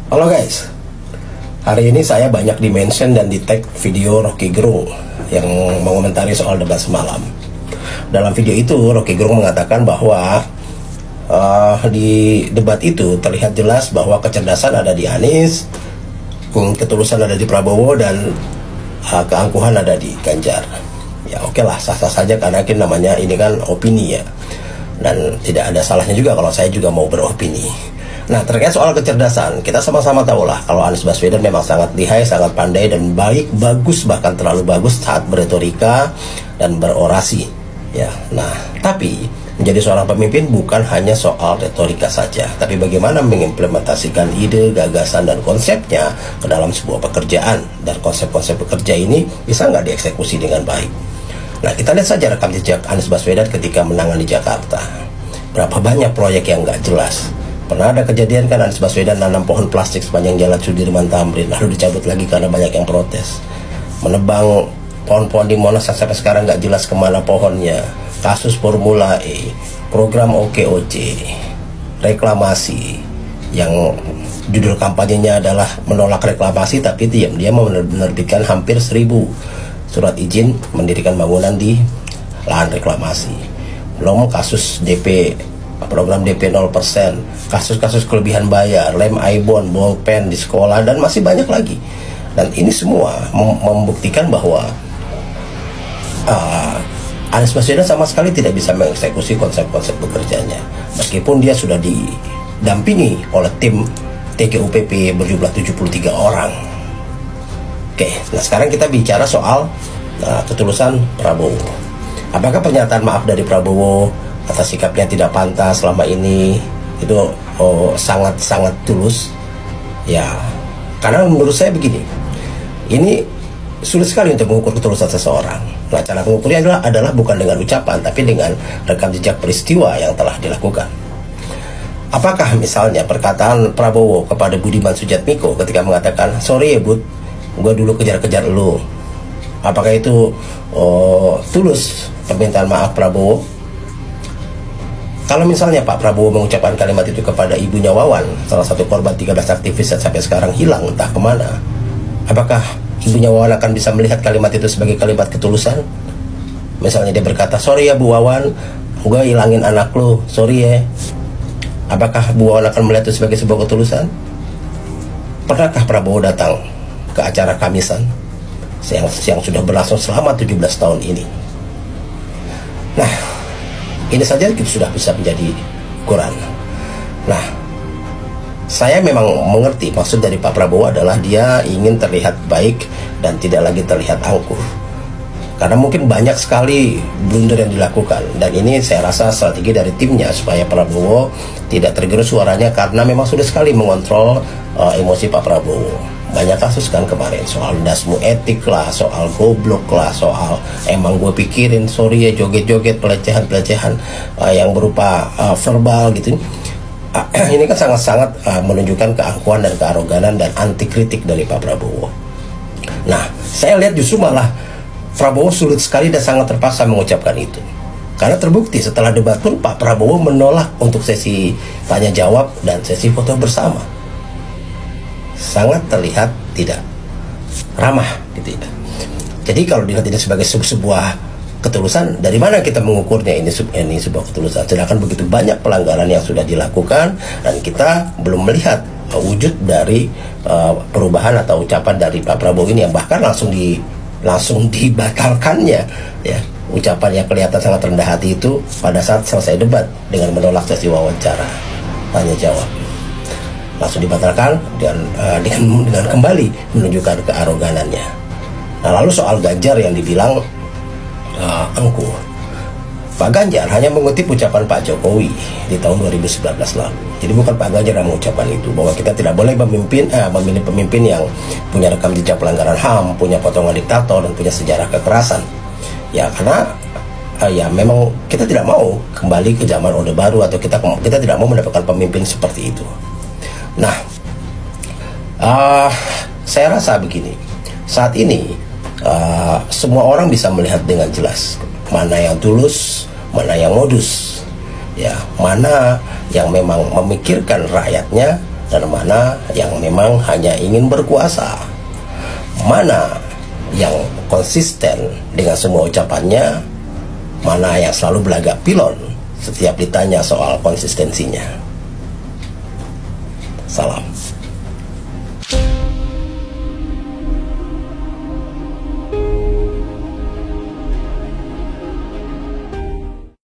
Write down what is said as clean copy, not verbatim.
Halo guys, hari ini saya banyak di-mention dan di-tag video Rocky Gerung yang mengomentari soal debat semalam. Dalam video itu, Rocky Gerung mengatakan bahwa di debat itu terlihat jelas bahwa kecerdasan ada di Anies, ketulusan ada di Prabowo, dan keangkuhan ada di Ganjar. Ya oke lah, sah-sah saja karena namanya ini kan opini ya. Dan tidak ada salahnya juga kalau saya juga mau beropini. Nah, terkait soal kecerdasan, kita sama-sama tahu lah kalau Anies Baswedan memang sangat lihai, sangat pandai dan baik, bagus, bahkan terlalu bagus saat beretorika dan berorasi. Ya, nah, tapi menjadi seorang pemimpin bukan hanya soal retorika saja, tapi bagaimana mengimplementasikan ide, gagasan, dan konsepnya ke dalam sebuah pekerjaan. Dan konsep-konsep pekerja ini bisa nggak dieksekusi dengan baik. Nah, kita lihat saja rekam jejak Anies Baswedan ketika menangani Jakarta. Berapa banyak proyek yang nggak jelas. Pernah ada kejadian kan Anies Baswedan nanam pohon plastik sepanjang jalan Sudirman Tamrin, lalu dicabut lagi karena banyak yang protes. Menebang pohon-pohon di Monas sampai sekarang nggak jelas kemana pohonnya. Kasus Formula E, program OKOC, reklamasi, yang judul kampanyenya adalah menolak reklamasi, tapi dia menerbitkan hampir 1000 surat izin mendirikan bangunan di lahan reklamasi. Belum kasus DP, program DP 0%, kasus-kasus kelebihan bayar, lem Aibon, bolpen di sekolah, dan masih banyak lagi. Dan ini semua membuktikan bahwa Anies Baswedan sama sekali tidak bisa mengeksekusi konsep-konsep bekerjanya, meskipun dia sudah didampingi oleh tim TGUPP berjumlah 73 orang. Oke, nah sekarang kita bicara soal ketulusan Prabowo. Apakah pernyataan maaf dari Prabowo atas sikapnya tidak pantas selama ini itu sangat-sangat tulus? Ya, karena menurut saya begini, ini sulit sekali untuk mengukur ketulusan seseorang. Nah, cara mengukurnya adalah bukan dengan ucapan, tapi dengan rekam jejak peristiwa yang telah dilakukan. Apakah misalnya perkataan Prabowo kepada Budiman Sujatmiko ketika mengatakan, sorry ya Bud, gue dulu kejar-kejar lu, apakah itu tulus permintaan maaf Prabowo? Kalau misalnya Pak Prabowo mengucapkan kalimat itu kepada ibunya Wawan, salah satu korban 13 aktivis yang sampai sekarang hilang entah kemana, apakah ibunya Wawan akan bisa melihat kalimat itu sebagai kalimat ketulusan? Misalnya dia berkata, sorry ya Bu Wawan, gue hilangin anak lu, sorry ya. Apakah Bu Wawan akan melihat itu sebagai sebuah ketulusan? Pernahkah Prabowo datang ke acara Kamisan yang sudah berlangsung selama 17 tahun ini? Nah, ini saja sudah bisa menjadi ukuran. Nah, saya memang mengerti maksud dari Pak Prabowo adalah dia ingin terlihat baik dan tidak lagi terlihat angkuh. Karena mungkin banyak sekali blunder yang dilakukan, dan ini saya rasa strategi dari timnya supaya Prabowo tidak tergerus suaranya, karena memang sudah sekali mengontrol emosi Pak Prabowo. Banyak kasus kan kemarin soal dasmu etik lah, soal goblok lah, soal emang gue pikirin, sorry ya, joget-joget, pelecehan-pelecehan yang berupa verbal gitu. Ini kan sangat-sangat menunjukkan keangkuhan dan kearoganan dan anti kritik dari Pak Prabowo. Nah, saya lihat justru malah Prabowo sulit sekali dan sangat terpaksa mengucapkan itu. Karena terbukti setelah debat pun Pak Prabowo menolak untuk sesi tanya jawab dan sesi foto bersama. Sangat terlihat tidak ramah gitu ya. Jadi kalau dilihat ini sebagai sebuah ketulusan, dari mana kita mengukurnya ini sebuah ketulusan? Sedangkan begitu banyak pelanggaran yang sudah dilakukan dan kita belum melihat wujud dari perubahan atau ucapan dari Pak Prabowo ini, yang bahkan langsung dibatalkannya ya. Ucapan yang kelihatan sangat rendah hati itu pada saat selesai debat dengan menolak sesi wawancara tanya jawab, langsung dibatalkan dengan kembali menunjukkan kearoganannya. Nah, lalu soal Ganjar yang dibilang angkuh, Pak Ganjar hanya mengutip ucapan Pak Jokowi di tahun 2019 lalu. Jadi bukan Pak Ganjar yang mengucapkan itu, bahwa kita tidak boleh memilih pemimpin yang punya rekam jejak pelanggaran HAM, punya potongan diktator, dan punya sejarah kekerasan. Ya karena ya memang kita tidak mau kembali ke zaman Orde Baru, atau kita tidak mau mendapatkan pemimpin seperti itu. Nah, saya rasa begini, saat ini semua orang bisa melihat dengan jelas mana yang tulus, mana yang modus, ya, mana yang memang memikirkan rakyatnya, dan mana yang memang hanya ingin berkuasa, mana yang konsisten dengan semua ucapannya, mana yang selalu belagak pilon setiap ditanya soal konsistensinya. Salam.